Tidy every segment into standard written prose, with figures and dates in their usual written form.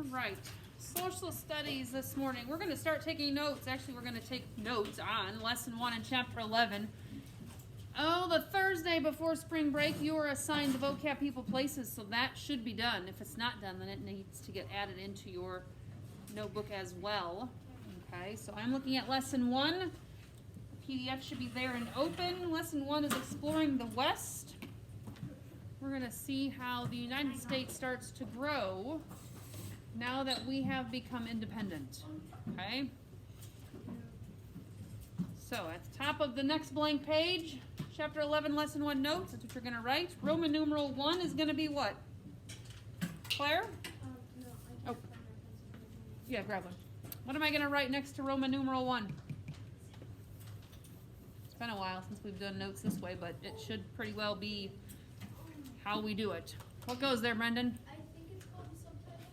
All right, social studies this morning. We're going to start taking notes. Actually, we're going to take notes on lesson 1 in chapter 11. Oh, the Thursday before spring break, you are assigned the vocab, people, places, so that should be done. If it's not done, then it needs to get added into your notebook as well. Okay, so I'm looking at lesson 1. The PDF should be there and open. Lesson 1 is exploring the West. We're going to see how the United States starts to grow now that we have become independent. Okay? So at the top of the next blank page, chapter 11, lesson 1 notes, that's what you're going to write. Roman numeral 1 is going to be what? Claire? Oh. Yeah, grab one. What am I going to write next to Roman numeral 1? It's been a while since we've done notes this way, but it should pretty well be how we do it. What goes there, Brendan? I think it's called a subtitle.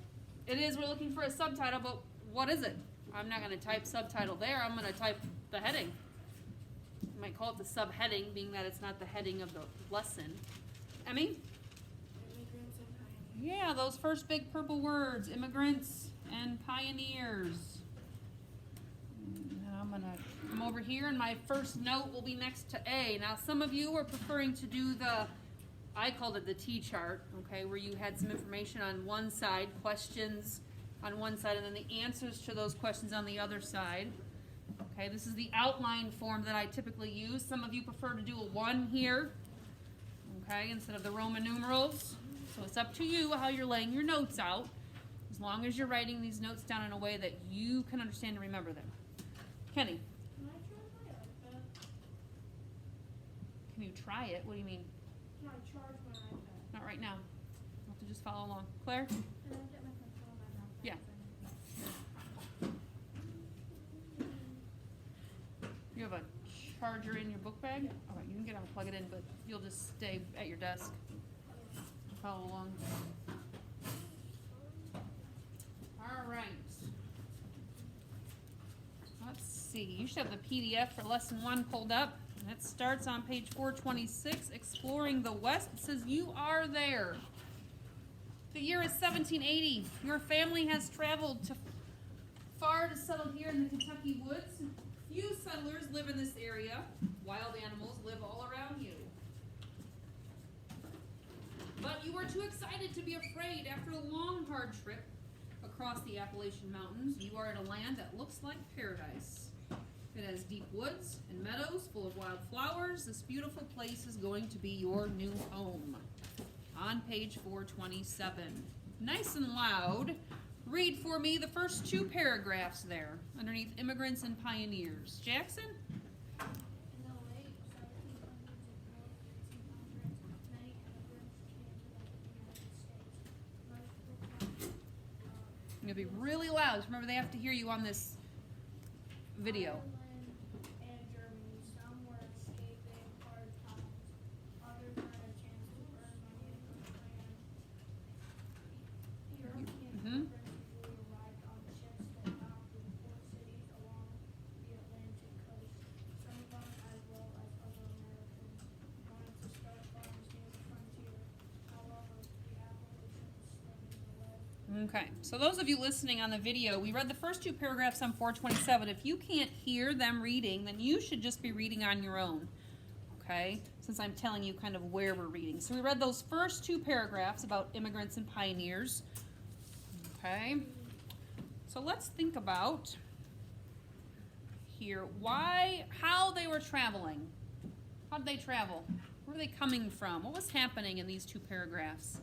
It is. We're looking for a subtitle, but what is it? I'm not going to type subtitle there. I'm going to type the heading. You might call it the subheading, being that it's not the heading of the lesson. Emmy? Immigrants and pioneers. Yeah, those first big purple words, immigrants and pioneers. Now I'm going to come over here, and my first note will be next to A. Now, some of you are preferring to do I called it the T-chart, okay, where you had some information on one side, questions on one side, and then the answers to those questions on the other side. Okay, this is the outline form that I typically use. Some of you prefer to do a 1 here, okay, instead of the Roman numerals. So it's up to you how you're laying your notes out, as long as you're writing these notes down in a way that you can understand and remember them. Kenny, Can I try my iPad? can you try it? What do you mean? Can I charge my iPad? Not right now. You'll have to just follow along. Claire? Can I get my control in my mouth? Yeah. You have a charger in your book bag? All right, you can get out and plug it in, but you'll just stay at your desk. Follow along. All right. Let's see. You should have the PDF for lesson 1 pulled up. And it starts on page 426, Exploring the West. It says, you are there. The year is 1780. Your family has traveled far to settle here in the Kentucky woods. Few settlers live in this area. Wild animals live all around you. But you were too excited to be afraid. After a long, hard trip across the Appalachian Mountains, you are in a land that looks like paradise. It has deep woods and meadows full of wild flowers. This beautiful place is going to be your new home. On page 427. Nice and loud. Read for me the first 2 paragraphs there, underneath immigrants and pioneers. Jackson? In the late 1700s and early 1800s, many immigrants came to the United States. Most You'll be really loud. Remember, they have to hear you on this video. Ireland and Germany. Some were escaping hard times. Others had a chance to earn money and land. European Mhm. immigrants usually arrived on ships that docked in port cities along the Atlantic coast. Some of them, as well as other Americans, wanted to start farms near the frontier. However, the Appalachians stood in the way. Okay, so those of you listening on the video, we read the first 2 paragraphs on 427. If you can't hear them reading, then you should just be reading on your own, okay, since I'm telling you kind of where we're reading. So we read those first 2 paragraphs about immigrants and pioneers, okay? So let's think about here how they were traveling. How did they travel? Where were they coming from? What was happening in these 2 paragraphs?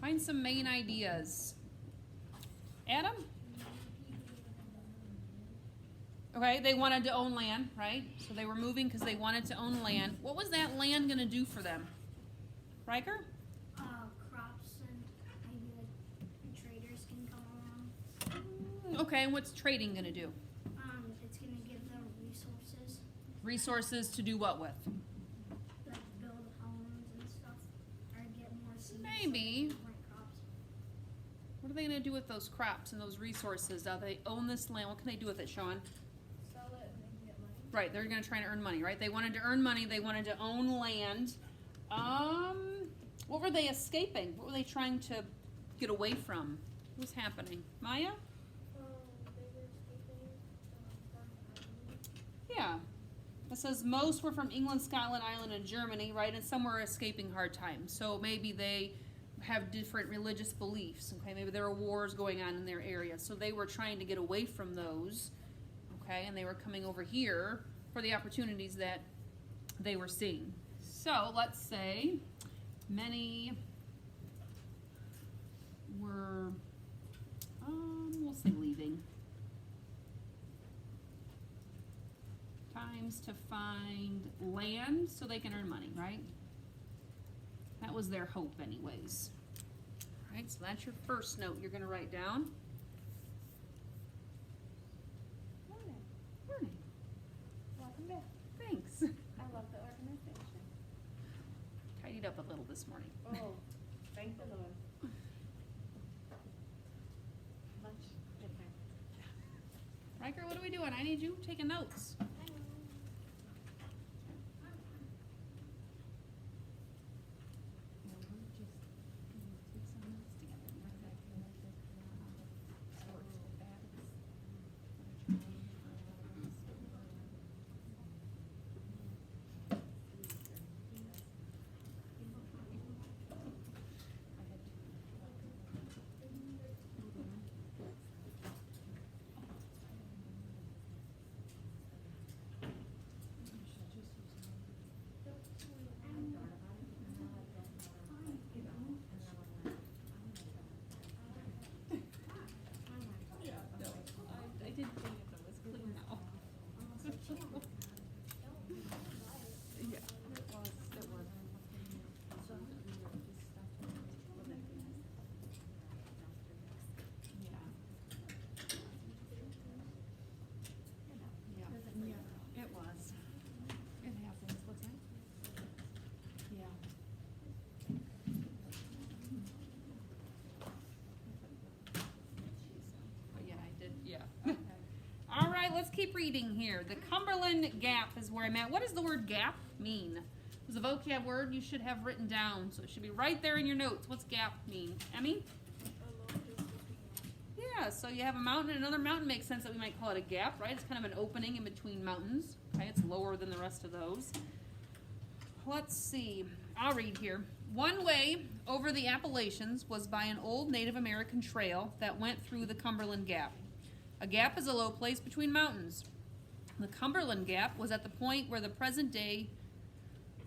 Find some main ideas. Adam? Okay, they wanted to own land, right? So they were moving because they wanted to own land. What was that land going to do for them? Riker? Crops and maybe like traders can come around. Okay, and what's trading going to do? It's gonna give them resources, Resources to do what with? like build homes and stuff, or get more seeds. Maybe. For different crops. What are they going to do with those crops and those resources? Now they own this land. What can they do with it, Sean? Sell it and then get money. Right, they're going to try to earn money, right? They wanted to earn money. They wanted to own land. What were they escaping? What were they trying to get away from? What's happening? Maya? They were escaping from Ireland. Yeah. It says most were from England, Scotland, Ireland, and Germany, right? And some were escaping hard times. So maybe they have different religious beliefs, okay? Maybe there are wars going on in their area. So they were trying to get away from those, okay? And they were coming over here for the opportunities that they were seeing. So let's say many were, we'll say leaving. Times to find land so they can earn money, right? That was their hope anyways. All right, so that's your first note you're gonna write down. Morning. Morning. Welcome back. Thanks. I love the organization. Tidied up a little this morning. Oh, thank the Lord. Much different. Riker, what are we doing? I need you taking notes. I did think it was clean now. Yeah, it was. Yeah, it was. It happens. What's that? Yeah. But yeah, I did, yeah. All right, let's keep reading here. The Cumberland Gap is where I'm at. What does the word gap mean? It was a vocab word you should have written down, so it should be right there in your notes. What's gap mean? Emmy? Yeah, so you have a mountain and another mountain. Makes sense that we might call it a gap, right? It's kind of an opening in between mountains. Okay, it's lower than the rest of those. Let's see. I'll read here. One way over the Appalachians was by an old Native American trail that went through the Cumberland Gap. A gap is a low place between mountains. The Cumberland Gap was at the point where the present-day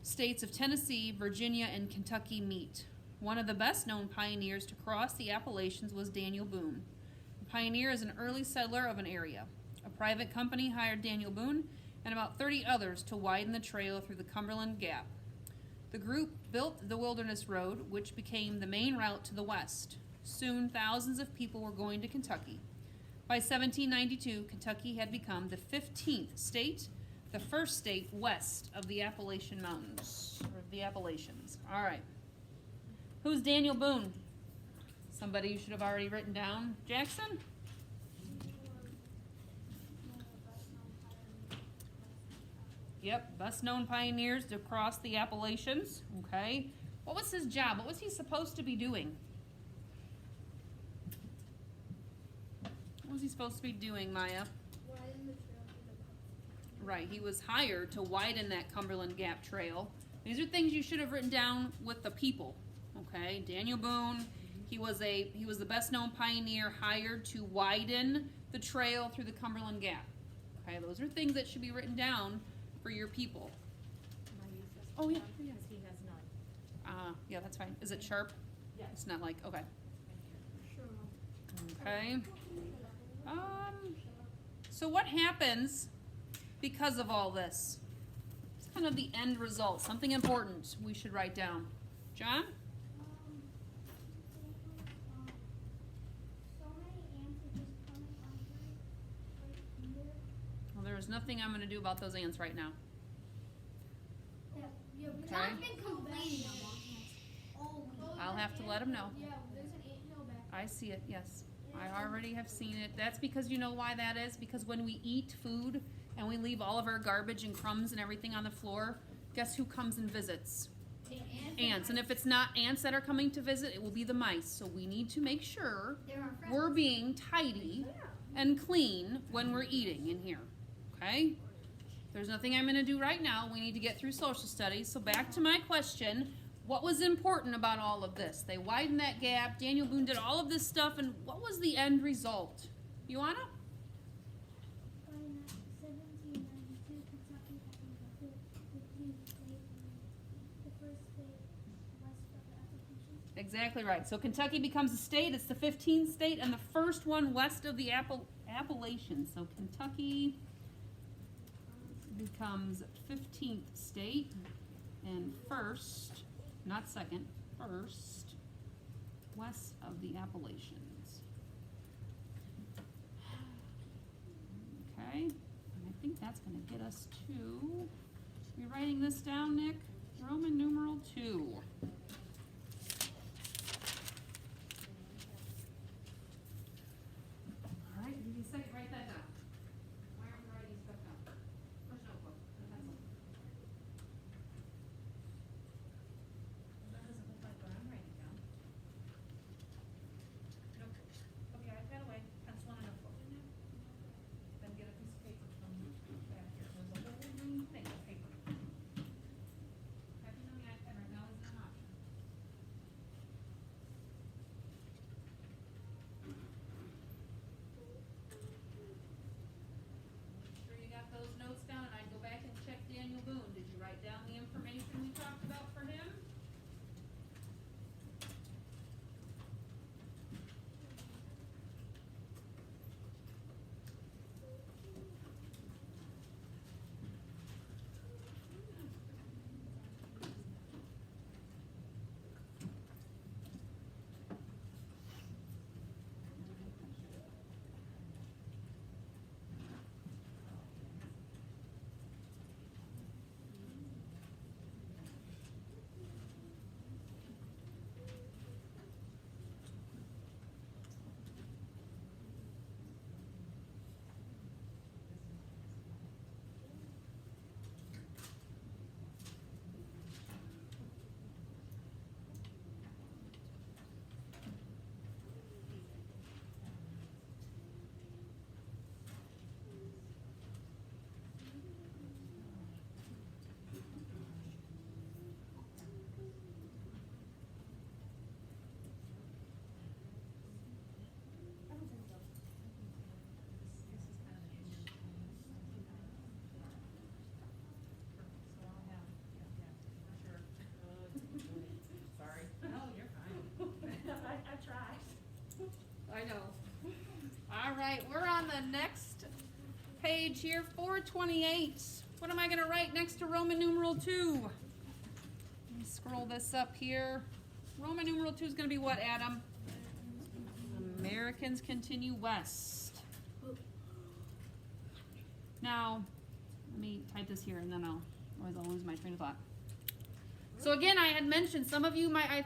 states of Tennessee, Virginia, and Kentucky meet. One of the best-known pioneers to cross the Appalachians was Daniel Boone. A pioneer is an early settler of an area. A private company hired Daniel Boone and about 30 others to widen the trail through the Cumberland Gap. The group built the Wilderness Road, which became the main route to the west. Soon, thousands of people were going to Kentucky. By 1792, Kentucky had become the 15th state, the first state west of the Appalachian Mountains, or the Appalachians. All right. Who's Daniel Boone? Somebody you should have already written down. Jackson? Yep, best known pioneers to cross the Appalachians. Okay. What was his job? What was he supposed to be doing? What was he supposed to be doing, Maya? Widen the trail to the Right, he was hired to widen that Cumberland Gap trail. These are things you should have written down with the people. Okay, Daniel Boone, he was the best known pioneer hired to widen the trail through the Cumberland Gap. Okay, those are things that should be written down for your people. Can I use this? Oh, yeah. Because he has none. Yeah, that's fine. Is it sharp? Yes. It's not like, okay. Sure. Okay. So what happens because of all this? It's kind of the end result, something important we should write down. John? So many ants are just coming under right here. Well, there's nothing I'm going to do about those ants right now. Yeah, Okay. John's been complaining about ants all week. I'll have to let him know. Yeah, there's an anthill back. I see it, yes. I already have seen it. That's because you know why that is? Because when we eat food and we leave all of our garbage and crumbs and everything on the floor, guess who comes and visits? ants. And if it's not ants that are coming to visit, it will be the mice. So we need to make sure They're our friends. we're being tidy and clean when we're eating in here, okay? There's nothing I'm gonna do right now. We need to get through social studies. So back to my question, what was important about all of this? They widened that gap, Daniel Boone did all of this stuff, and what was the end result? You wanna? By 1792, Kentucky became the 15th state, the first state west of the Appalachians. Exactly right. So Kentucky becomes a state. It's the 15th state and the first one west of the Appalachians. So Kentucky becomes 15th state and first, not second, first west of the Appalachians. Okay, and I think that's going to get us to, you writing this down, Nick? Roman numeral 2. All right, give me a second, write that down. Why aren't we writing stuff down? Where's notebook and pencil? That doesn't look like what I'm writing down. Nope. Okay, I've got away. Pencil and a notebook. Then get a piece of paper from back here. There's a whole green thing of paper. Typing on the iPad right now isn't an option. Make sure you got those notes down, and I'd go back and check Daniel Boone. Did you write down the information we talked about for him? I don't think so. This is kind of an issue. So I'll have, yeah, for sure. Sorry. No, you're fine. I tried. I know. All right, we're on the next page here, 428. What am I gonna write next to Roman numeral 2? Let me scroll this up here. Roman numeral 2 is gonna be what, Adam? Americans continue west. Now, let me type this here and then otherwise I'll lose my train of thought. So again, I had mentioned, some of you might,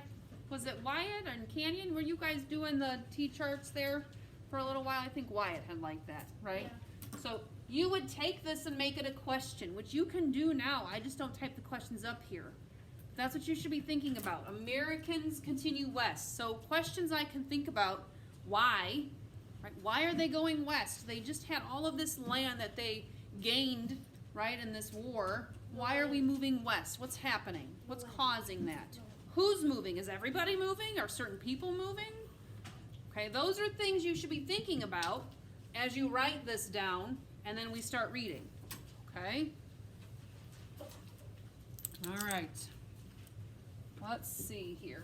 was it Wyatt and Canyon? Were you guys doing the T-charts there for a little while? I think Wyatt had liked that, right? So you would take this and make it a question, which you can do now. I just don't type the questions up here. That's what you should be thinking about. Americans continue west. So questions I can think about, why? Right? Why are they going west? They just had all of this land that they gained, right, in this war. Why are we moving west? What's happening? What's causing that? Who's moving? Is everybody moving? Are certain people moving? Okay, those are things you should be thinking about as you write this down, and then we start reading. Okay? All right. Let's see here.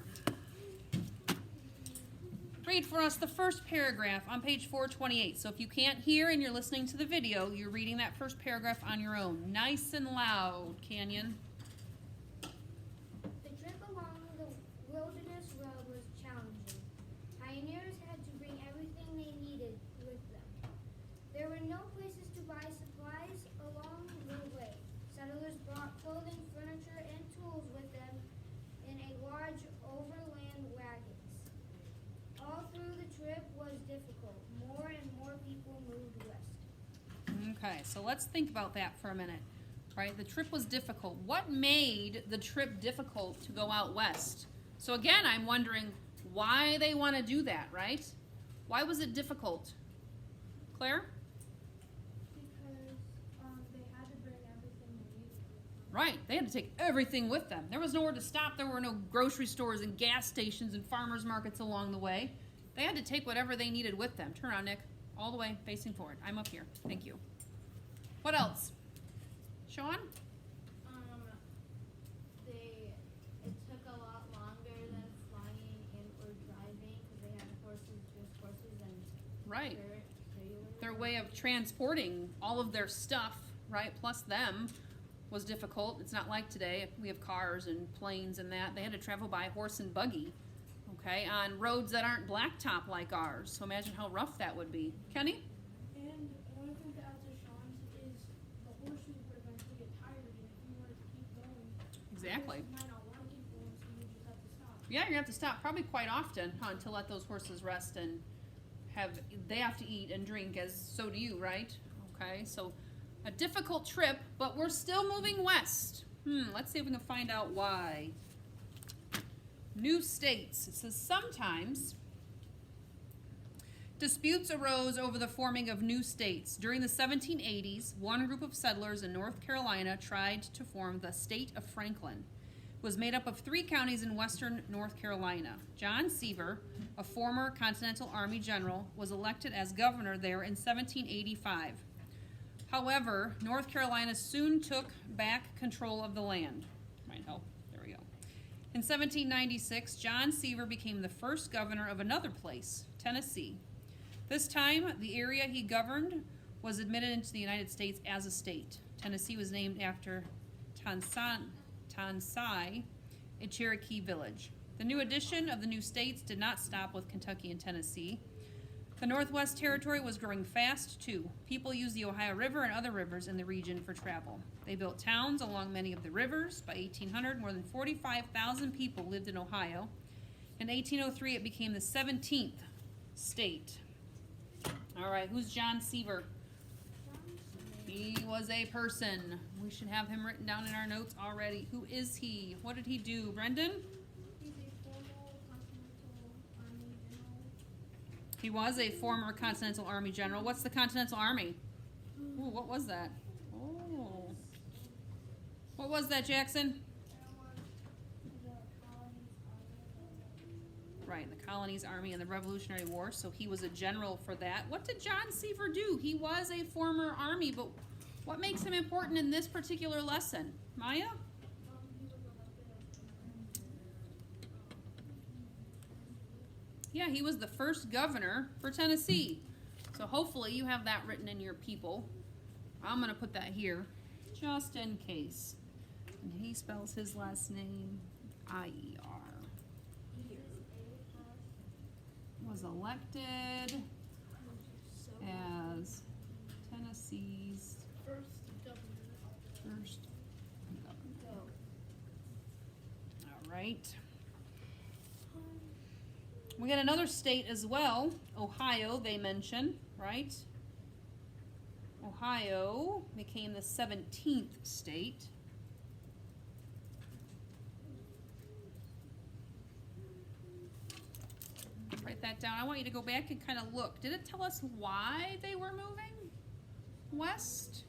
Read for us the first paragraph on page 428. So if you can't hear and you're listening to the video, you're reading that first paragraph on your own. Nice and loud, Canyon. The trip along the wilderness road was challenging. Pioneers had to bring everything they needed with them. There were no places to buy supplies along the way. Settlers brought clothing, furniture, and tools with them in a large overland wagons. All through the trip was difficult. More and more people moved west. Okay, so let's think about that for a minute. right? The trip was difficult. What made the trip difficult to go out west? So again, I'm wondering why they want to do that, right? Why was it difficult? Claire? Because they had to bring everything they needed with them. Right, they had to take everything with them. There was nowhere to stop. There were no grocery stores and gas stations and farmers markets along the way. They had to take whatever they needed with them. Turn around, Nick. All the way facing forward. I'm up here. Thank you. What else? Sean? It took a lot longer than flying and or driving because they had horses and Right. trailers. Their way of transporting all of their stuff, right, plus them, was difficult. It's not like today. We have cars and planes and that. They had to travel by horse and buggy, okay, on roads that aren't blacktop like ours. So imagine how rough that would be. Kenny? And one thing to add to Sean's is the horses would eventually get tired, and if you wanted to keep going, Exactly. the horses might not want to keep going, so you just have to stop. Yeah, you're gonna have to stop probably quite often, huh, to let those horses rest and they have to eat and drink, as so do you, right? Okay, so a difficult trip, but we're still moving west. Let's see if we can find out why. New states. It says sometimes disputes arose over the forming of new states. During the 1780s, one group of settlers in North Carolina tried to form the state of Franklin. It was made up of 3 counties in western North Carolina. John Seaver, a former Continental Army general, was elected as governor there in 1785. However, North Carolina soon took back control of the land. Might help. There we go. In 1796, John Seaver became the first governor of another place, Tennessee. This time, the area he governed was admitted into the United States as a state. Tennessee was named after Tansai, a Cherokee village. The new addition of the new states did not stop with Kentucky and Tennessee. The Northwest Territory was growing fast, too. People used the Ohio River and other rivers in the region for travel. They built towns along many of the rivers. By 1800, more than 45,000 people lived in Ohio. In 1803, it became the 17th state. All right, who's John Seaver? He was a person. We should have him written down in our notes already. Who is he? What did he do? Brendan? He's a former Continental Army general. He was a former Continental Army general. What's the Continental Army? Ooh, what was that? Oh. What was that, Jackson? Right, the Colonies Army in the Revolutionary War, so he was a general for that. What did John Seaver do? He was a former Army, but what makes him important in this particular lesson? Maya? Yeah, he was the first governor for Tennessee. So hopefully you have that written in your people. I'm going to put that here, just in case. And he spells his last name I-E-R. Was elected as Tennessee's First governor. first governor. All right. We got another state as well, Ohio, they mention, right? Ohio became the 17th state. Write that down. I want you to go back and kind of look. Did it tell us why they were moving west?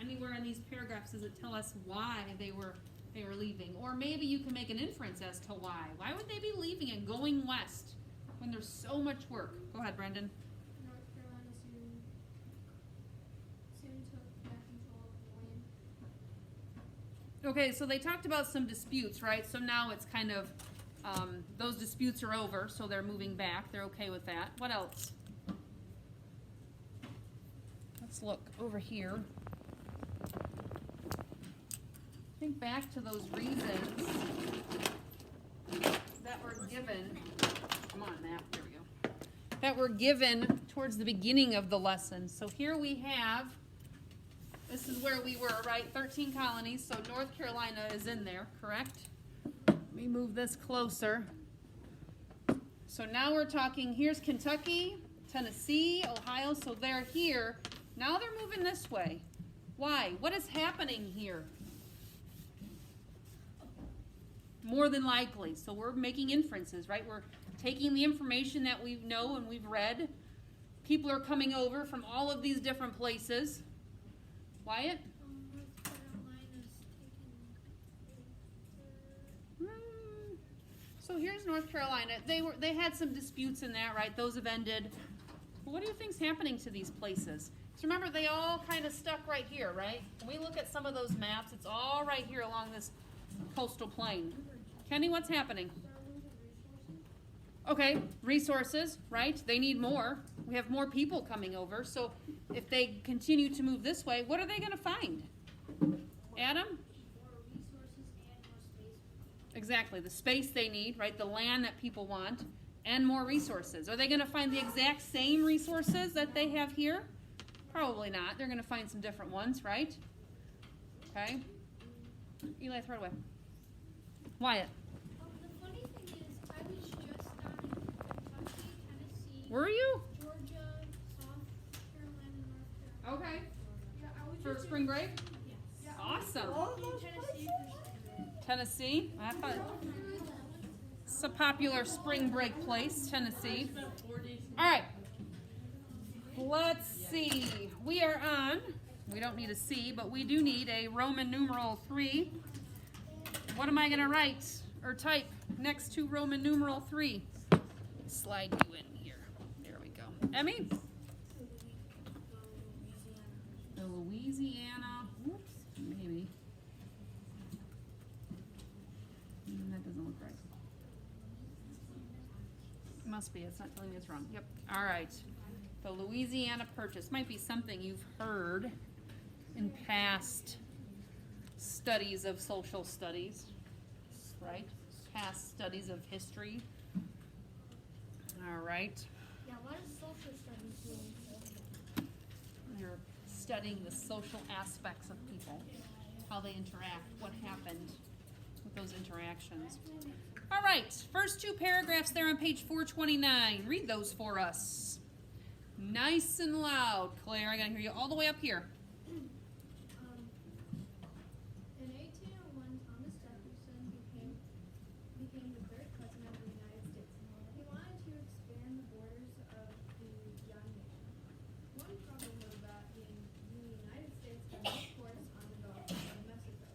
Anywhere in these paragraphs does it tell us why they were leaving? Or maybe you can make an inference as to why. Why would they be leaving and going west when there's so much work? Go ahead, Brendan. North Carolina soon took back control of the land. Okay, so they talked about some disputes, right? So now it's kind of, those disputes are over, so they're moving back. They're okay with that. What else? Let's look over here. Think back to those reasons that were given. Come on, map. There we go. That were given towards the beginning of the lesson. So here we have, this is where we were, right? 13 colonies. So North Carolina is in there, correct? Let me move this closer. So now we're talking, here's Kentucky, Tennessee, Ohio. So they're here. Now they're moving this way. Why? What is happening here? More than likely. So we're making inferences, right? We're taking the information that we know and we've read. People are coming over from all of these different places. Wyatt? North Carolina's taking. So here's North Carolina. They had some disputes in that, right? Those have ended. But what do you think's happening to these places? So remember, they all kind of stuck right here, right? When we look at some of those maps, it's all right here along this coastal plain. Kenny, what's happening? Okay, resources, right? They need more. We have more people coming over. So if they continue to move this way, what are they going to find? Adam? More resources and more space. Exactly, the space they need, right? The land that people want, and more resources. Are they going to find the exact same resources that they have here? Probably not. They're going to find some different ones, right? Okay. Eli, throw it away. Wyatt. The funny thing is, I was just down in Kentucky, Tennessee, Were you? Georgia, South Carolina, North Carolina. Okay. Yeah, I was For just spring break? Yes. Yeah, Awesome. in Tennessee for spring break. Tennessee? I thought it's a popular spring break place, Tennessee. All right. Let's see. We are on, we don't need a C, but we do need a Roman numeral 3. What am I going to write or type next to Roman numeral 3? Slide you in here. There we go. Emmy? The Louisiana. Whoops. Maybe. That doesn't look right. Must be. It's not telling me it's wrong. Yep. All right. The Louisiana Purchase might be something you've heard in past studies of social studies, right? Past studies of history. All right. Yeah, what is social studies doing? You're studying the social aspects of people, how they interact, what happened with those interactions. All right, first two paragraphs there on page 429. Read those for us. Nice and loud, Claire. I gotta hear you all the way up here. In 1801, Thomas Jefferson became the third president of the United States. He wanted to expand the borders of the young nation. One problem was that the United States had no ports on the Gulf of Mexico.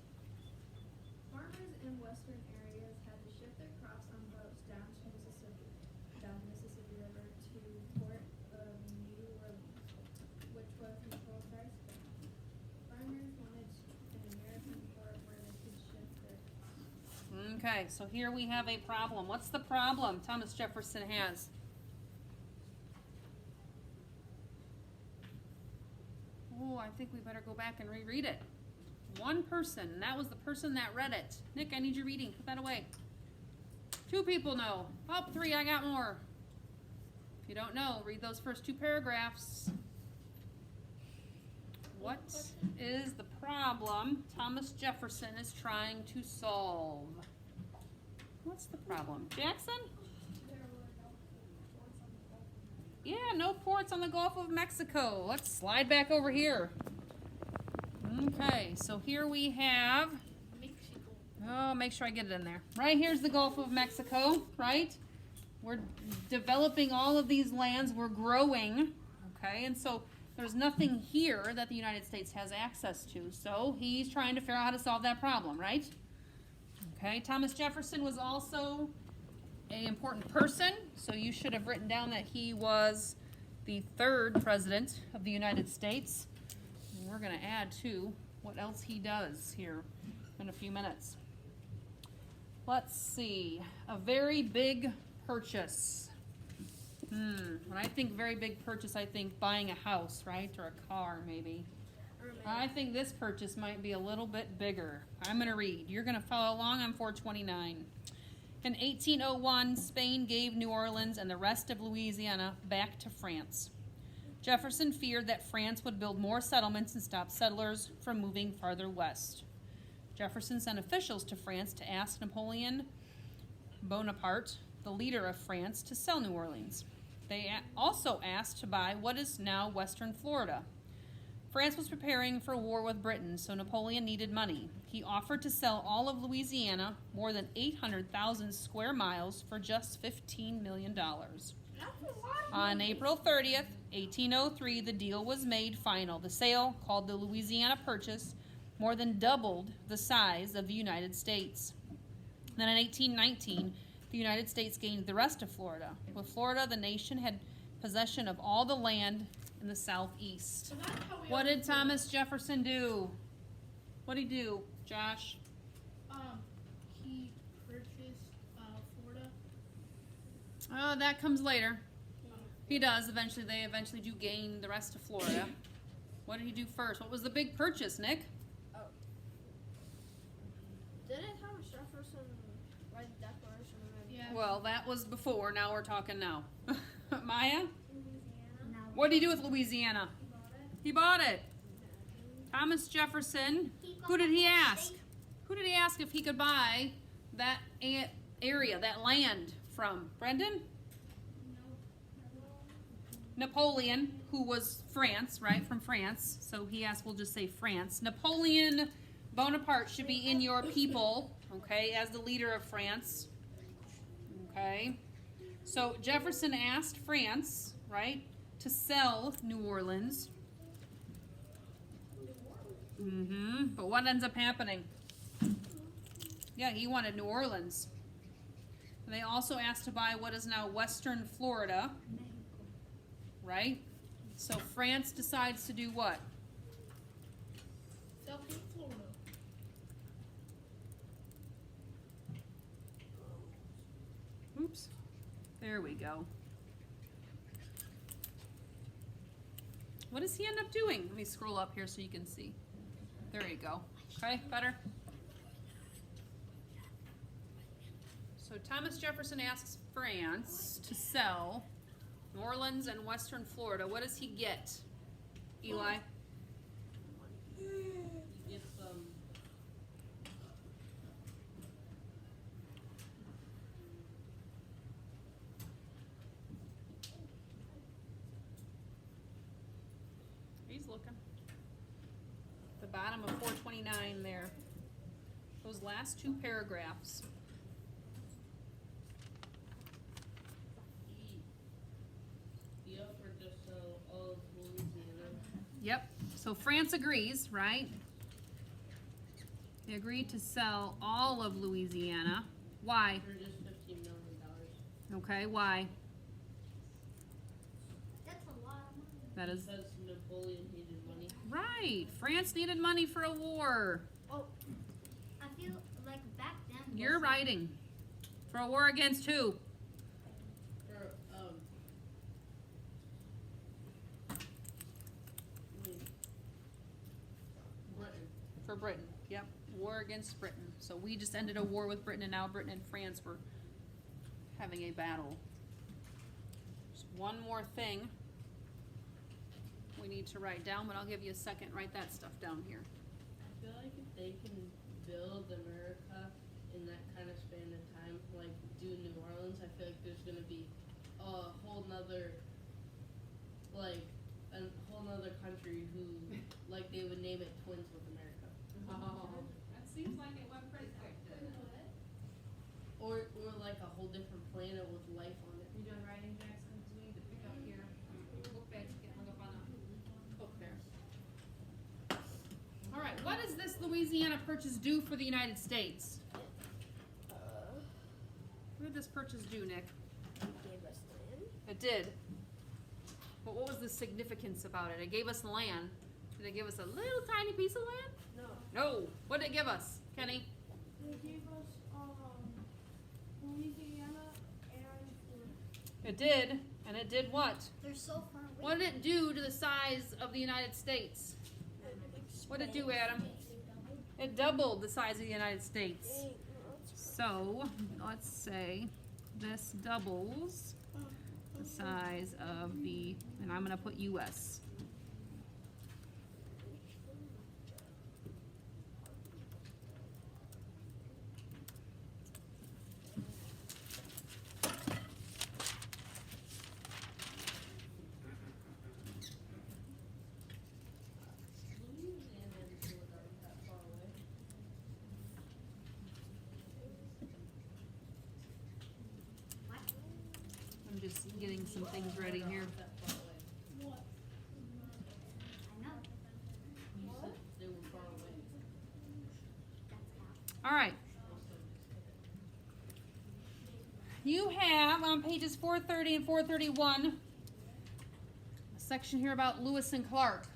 Farmers in western areas had to ship their crops on boats down the Mississippi River to Port of New Orleans, which was controlled by Spain. Farmers wanted an American port where they could ship their crops. Okay, so here we have a problem. What's the problem Thomas Jefferson has? Oh, I think we better go back and reread it. One person, and that was the person that read it. Nick, I need your reading. Put that away. 2 people know. Oh, 3, I got more. If you don't know, read those first 2 paragraphs. What is the problem Thomas Jefferson is trying to solve? What's the problem? Jackson? There were no ports on the Gulf of Mexico. Yeah, no ports on the Gulf of Mexico. Let's slide back over here. Okay, so here we have, oh, make sure I get it in there. Right here's the Gulf of Mexico, right? We're developing all of these lands. We're growing, okay? And so There's nothing here that the United States has access to, so he's trying to figure out how to solve that problem, right? Okay, Thomas Jefferson was also an important person, so you should have written down that he was the 3rd president of the United States. And we're going to add to what else he does here in a few minutes. Let's see, a very big purchase. When I think very big purchase, I think buying a house, right? Or a car, maybe. I think this purchase might be a little bit bigger. I'm going to read. You're going to follow along on 429. In 1801, Spain gave New Orleans and the rest of Louisiana back to France. Jefferson feared that France would build more settlements and stop settlers from moving farther west. Jefferson sent officials to France to ask Napoleon Bonaparte, the leader of France, to sell New Orleans. They also asked to buy what is now western Florida. France was preparing for war with Britain, so Napoleon needed money. He offered to sell all of Louisiana, more than 800,000 square miles, for just $15 million. On April 30th, 1803, the deal was made final. The sale, called the Louisiana Purchase, more than doubled the size of the United States. Then in 1819, the United States gained the rest of Florida. With Florida, the nation had possession of all the land in the southeast. So that's how we What did always Thomas Jefferson do? What did he do, Josh? He purchased Florida. That comes later. He does eventually. They eventually do gain the rest of Florida. What did he do first? What was the big purchase, Nick? Didn't Thomas Jefferson write the Declaration of Independence? Yeah. Well, that was before. Now we're talking now. Maya? Louisiana. What did he do with Louisiana? He bought it. He bought it. Thomas Jefferson. Who did he ask? Who did he ask if he could buy that area, that land from? Brendan? Napoleon, who was France, right? From France. So he asked, we'll just say France. Napoleon Bonaparte should be in your people, okay, as the leader of France. Okay. So Jefferson asked France, right, to sell New Orleans. But what ends up happening? Yeah, he wanted New Orleans. They also asked to buy what is now western Florida. Right? So France decides to do what? Sell him Florida. Oops. There we go. What does he end up doing? Let me scroll up here so you can see. There you go. Okay, better? So Thomas Jefferson asks France to sell New Orleans and western Florida. What does he get, Eli? He's looking. The bottom of 429 there. Those last two paragraphs. He offered to sell all of Louisiana. Yep. So France agrees, right? They agreed to sell all of Louisiana. Why? For just $15 million. Okay, why? That's a lot of money. That is Because Napoleon needed money. right. France needed money for a war. Oh, I feel like back then. You're writing. For a war against who? For, Britain. For Britain. Yep. War against Britain. So we just ended a war with Britain, and now Britain and France were having a battle. Just one more thing we need to write down, but I'll give you a second. Write that stuff down here. I feel like if they can build America in that kind of span of time, like do New Orleans, I feel like there's gonna be a whole nother, like, a whole nother country who, like, they would name it Twins with America. Oh, that seems like it went pretty quick, didn't it? Or like a whole different planet with life on it. You done writing, Jackson? 'Cause we need to pick up here. Look back, get hung up on a Louisiana Purchase do for the United States? What did this purchase do, Nick? Gave us land. It did. But what was the significance about it? It gave us land. Did it give us a little tiny piece of land? No. No. What did it give us, Kenny? They gave us, Louisiana and Florida. It did. And it did what? They're so far away. What did it do to the size of the United States? What did it do, Adam? It doubled the size of the United States. So, let's say this doubles the size of the, and I'm gonna put US. Louisiana and Florida aren't that far away. I'm just getting some things ready here. Aren't that far away. What? I know. You said they were far away. All right. You have on pages 430 and 431 a section here about Lewis and Clark.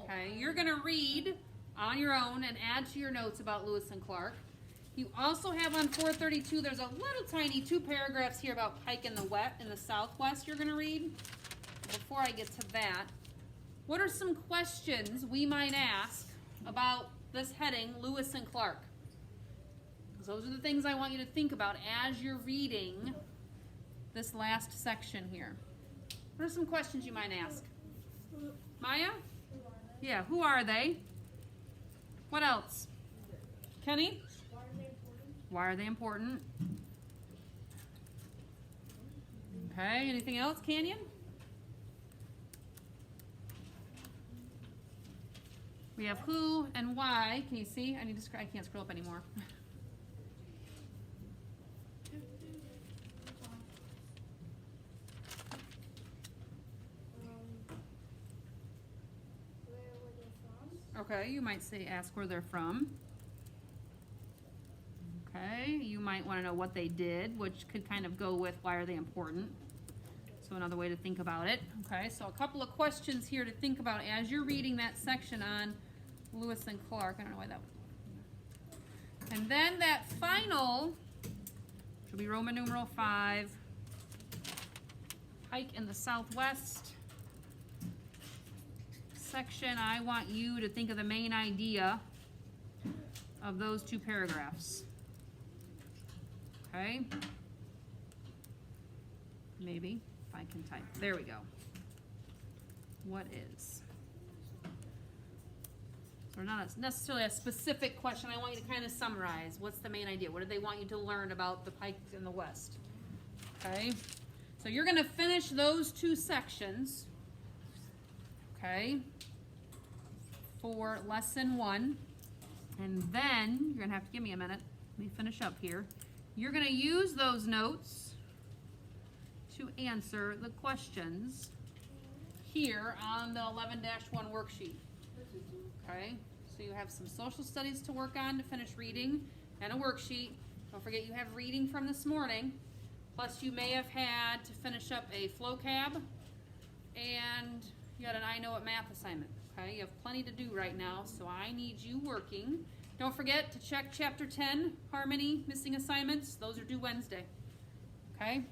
Okay, you're gonna read on your own and add to your notes about Lewis and Clark. You also have on 432, there's a little tiny 2 paragraphs here about Pike in the Southwest you're gonna read. Before I get to that, what are some questions we might ask about this heading, Lewis and Clark? Because those are the things I want you to think about as you're reading this last section here. What are some questions you might ask? Maya? Yeah, who are they? What else? Kenny? Why are they important? Okay, anything else, Canyon? We have who and why. Can you see? I can't scroll up anymore. Where were they from? Okay, you might say ask where they're from. Okay, you might want to know what they did, which could kind of go with why are they important. So another way to think about it. Okay, so a couple of questions here to think about as you're reading that section on Lewis and Clark. I don't know why that was. And then that final, which will be Roman numeral 5, Pike in the Southwest section. I want you to think of the main idea of those 2 paragraphs. Okay? Maybe, if I can type. There we go. What is? So not necessarily a specific question. I want you to kind of summarize. What's the main idea? What do they want you to learn about the Pike in the West? Okay? So you're going to finish those 2 sections. Okay? For lesson 1. And then, you're going to have to give me a minute. Let me finish up here. You're going to use those notes to answer the questions here on the 11-1 worksheet. Okay, so you have some social studies to work on to finish reading and a worksheet. Don't forget you have reading from this morning. Plus you may have had to finish up a FloCab and you got an I Know It math assignment. Okay, you have plenty to do right now, so I need you working. Don't forget to check chapter 10, Harmony, missing assignments. Those are due Wednesday. Okay?